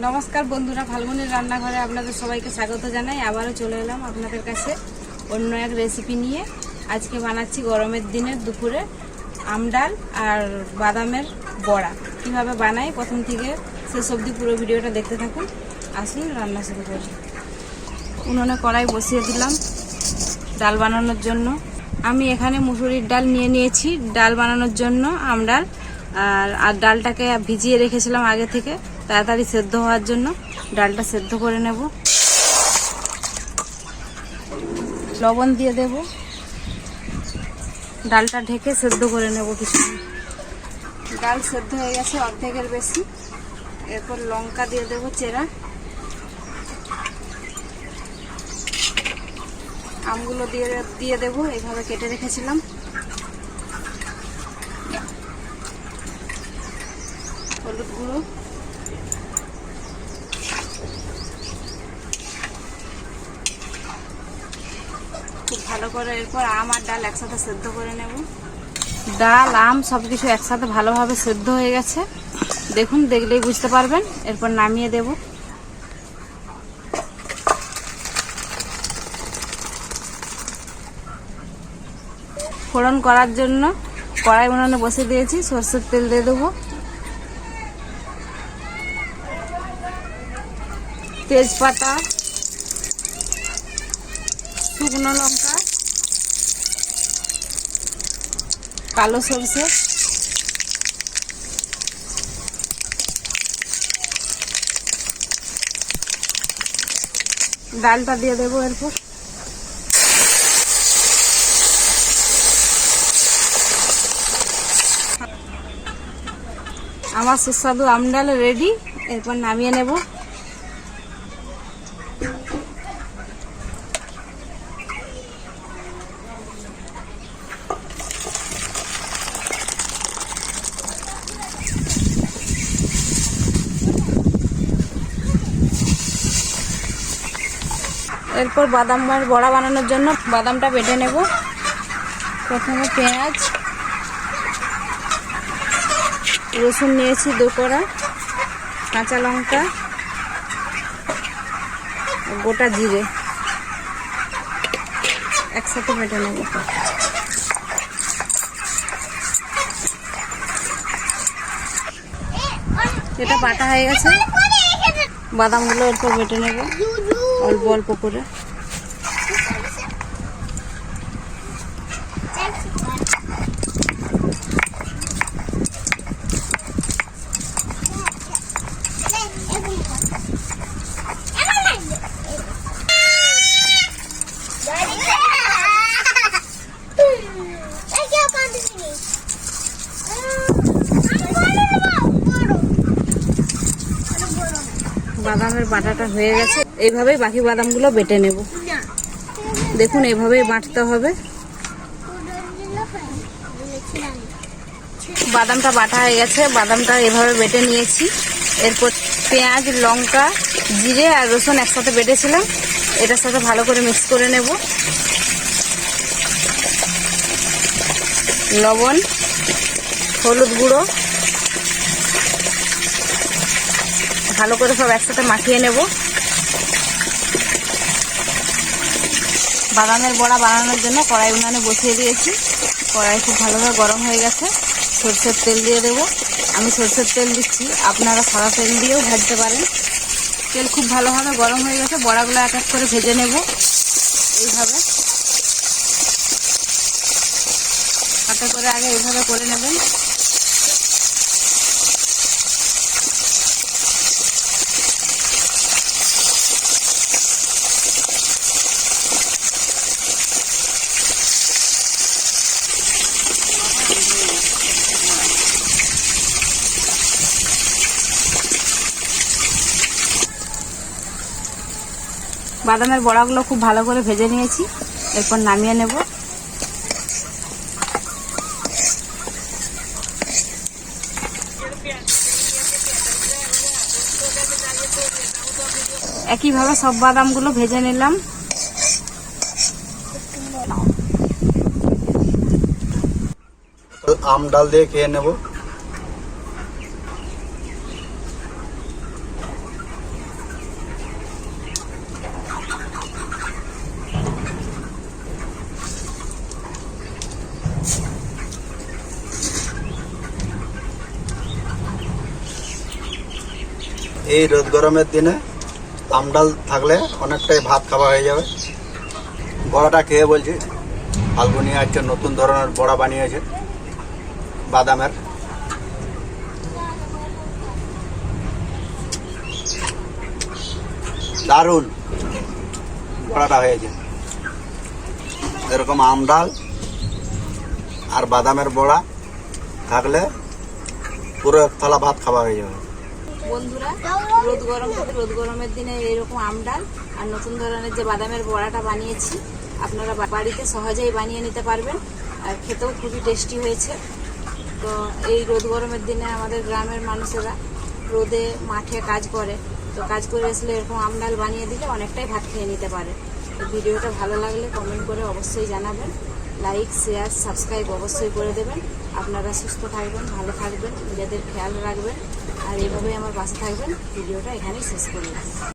নমস্কার বন্ধুরা, ফাল্গুনের রান্নাঘরে আপনাদের সবাইকে স্বাগত জানাই। আবারও চলে এলাম আপনাদের কাছে অন্য এক রেসিপি নিয়ে। আজকে বানাচ্ছি গরমের দিনের দুপুরে আমডাল আর বাদামের বড়া। কিভাবে বানাই প্রথম থেকে শেষ অবধি পুরো ভিডিওটা দেখতে থাকুন। আসুন রান্না শুরু করি। উনুনে কড়াই বসিয়ে দিলাম ডাল বানানোর জন্য। আমি এখানে মুসুরির ডাল নিয়ে নিয়েছি ডাল বানানোর জন্য, আমডাল। আর ডালটাকে ভিজিয়ে রেখেছিলাম আগে থেকে তাড়াতাড়ি সেদ্ধ হওয়ার জন্য। ডালটা সেদ্ধ করে নেব, লবণ দিয়ে দেব, ডালটা ঢেকে সেদ্ধ করে নেব কিছুক্ষণ। ডাল সেদ্ধ হয়ে গেছে অর্ধেকের বেশি। এরপর লঙ্কা দিয়ে দেব চেরা, আমগুলো দিয়ে দেব, এইভাবে কেটে রেখেছিলাম। হলুদ গুঁড়ো, খুব ভালো করে এরপর আম আর ডাল একসাথে সেদ্ধ করে নেব। ডাল আম সবকিছু একসাথে ভালোভাবে সেদ্ধ হয়ে গেছে, দেখুন, দেখলেই বুঝতে পারবেন। এরপর নামিয়ে দেব। ফোড়ন করার জন্য কড়াই উনুনে বসিয়ে দিয়েছি, সরষের তেল দিয়ে দেবো, তেজপাতা, শুকনো লঙ্কা, কালো সরষে, ডালটা দিয়ে দেবো। এরপর আমার সুস্বাদু আমডাল রেডি। এরপর নামিয়ে নেব। এরপর বাদামের বড়া বানানোর জন্য বাদামটা বেটে নেব। প্রথমে পেঁয়াজ, রসুন নিয়েছি 2 কোয়া, কাঁচা লঙ্কা, গোটা জিরে একসাথে বেটে নেব। এটা বাটা হয়ে গেছে, বাদামগুলো এরপর বেটে নেব অল্প অল্প করে। বাদামের বাটাটা হয়ে গেছে, এইভাবেই বাকি বাদামগুলো বেটে নেব। দেখুন, এইভাবেই বাটতে হবে। বাদামটা বাটা হয়ে গেছে, বাদামটা এভাবে বেটে নিয়েছি। এরপর পেঁয়াজ, লঙ্কা, জিরে আর রসুন একসাথে বেটেছিলাম, এটার সাথে ভালো করে মিক্স করে নেব। লবণ, হলুদ গুঁড়ো, ভালো করে সব একসাথে মাখিয়ে নেব। বাদামের বড়া বানানোর জন্য কড়াই উনানে বসিয়ে দিয়েছি। কড়াই খুব ভালোভাবে গরম হয়ে গেছে। সরষের তেল দিয়ে দেব। আমি সরষের তেল দিচ্ছি, আপনারা সাদা তেল দিয়েও ভাজতে পারেন। তেল খুব ভালোভাবে গরম হয়ে গেছে, বড়াগুলো এক এক করে ভেজে নেব এইভাবে। হাতে করে আগে এইভাবে করে নেবেন। বাদামের বড়াগুলো খুব ভালো করে ভেজে নিয়েছি, এরপর নামিয়ে নেব। একইভাবে সব বাদামগুলো ভেজে নিলাম। আম ডাল দিয়ে খেয়ে নেব। এই রোদ গরমের দিনে আমডাল থাকলে অনেকটাই ভাত খাওয়া হয়ে যাবে। বড়াটা খেয়ে বলছি, ফাল্গুনি আজকে নতুন ধরনের বড়া বানিয়েছে বাদামের। দারুণ বড়াটা হয়েছে। এরকম আমডাল আর বাদামের বড়া থাকলে পুরো এক থালা ভাত খাওয়া হয়ে যাবে। বন্ধুরা, রোদ গরমের দিনে এরকম আমডাল আর নতুন ধরনের যে বাদামের বড়াটা বানিয়েছি, আপনারা বাড়িতে সহজেই বানিয়ে নিতে পারবেন আর খেতেও খুবই টেস্টি হয়েছে। তো এই রোদ গরমের দিনে আমাদের গ্রামের মানুষেরা রোদে মাঠে কাজ করে, তো কাজ করে আসলে এরকম আমডাল বানিয়ে দিলে অনেকটাই ভাত খেয়ে নিতে পারে। তো ভিডিওটা ভালো লাগলে কমেন্ট করে অবশ্যই জানাবেন, লাইক শেয়ার সাবস্ক্রাইব অবশ্যই করে দেবেন। আপনারা সুস্থ থাকবেন, ভালো থাকবেন, নিজেদের খেয়াল রাখবেন আর এইভাবেই আমার পাশে থাকবেন। ভিডিওটা এখানেই শেষ করলাম।